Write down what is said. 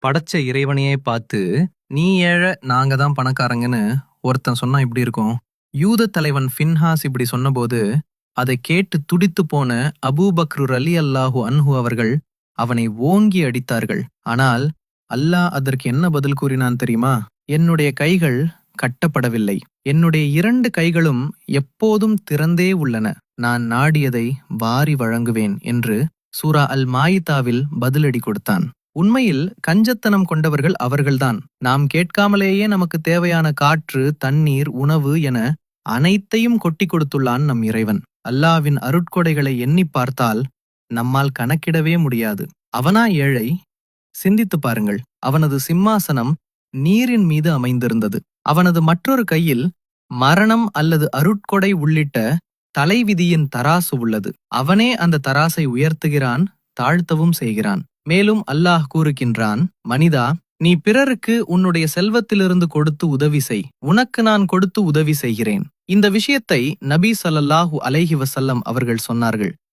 படைச்ச இறைவனையே பார்த்து, "நீ ஏழை, நாங்க தான் பணக்காரங்கன்னு" ஒருத்தன் சொன்னா எப்படி இருக்கும்? யூத தலைவன் ஃபின்ஹாஸ் இப்படி சொன்னபோது, அதைக் கேட்டு துடித்துப் போன அபூபக்ர் ரலியல்லாஹு அன்ஹு அவர்கள் அவனை ஓங்கி அடித்தார்கள். ஆனால் அல்லாஹ் அதற்கு என்ன பதில் கூறினான் தெரியுமா? "என்னுடைய கைகள் கட்டப்படவில்லை. என்னுடைய 2 கைகளும் எப்போதும் திறந்தே உள்ளன. நான் நாடியதை வாரி வழங்குவேன்" என்று சூரா அல் மாயிதாவில் பதிலடி கொடுத்தான். உண்மையில் கஞ்சத்தனம் கொண்டவர்கள் அவர்கள்தான். நாம் கேட்காமலேயே நமக்கு தேவையான காற்று, தண்ணீர், உணவு என அனைத்தையும் கொட்டிக் கொடுத்துள்ளான் நம் இறைவன். அல்லாஹ்வின் அருட்கொடைகளை எண்ணிப் பார்த்தால் நம்மால் கணக்கிடவே முடியாது. அவனா ஏழை? சிந்தித்துப் பாருங்கள். அவனது சிம்மாசனம் நீரின் மீது அமைந்திருந்தது. அவனது மற்றொரு கையில் மரணம் அல்லது அருட்கொடை உள்ளிட்ட தலைவிதியின் தராசு உள்ளது. அவனே அந்த தராசை உயர்த்துகிறான், தாழ்த்தவும் செய்கிறான். மேலும் அல்லாஹ் கூறுகின்றான், "மனிதா, நீ பிறருக்கு உன்னுடைய செல்வத்திலிருந்து கொடுத்து உதவி செய். உனக்கு நான் கொடுத்து உதவி செய்கிறேன்." இந்த விஷயத்தை நபி ஸல்லல்லாஹு அலைஹி வஸல்லம் அவர்கள் சொன்னார்கள்.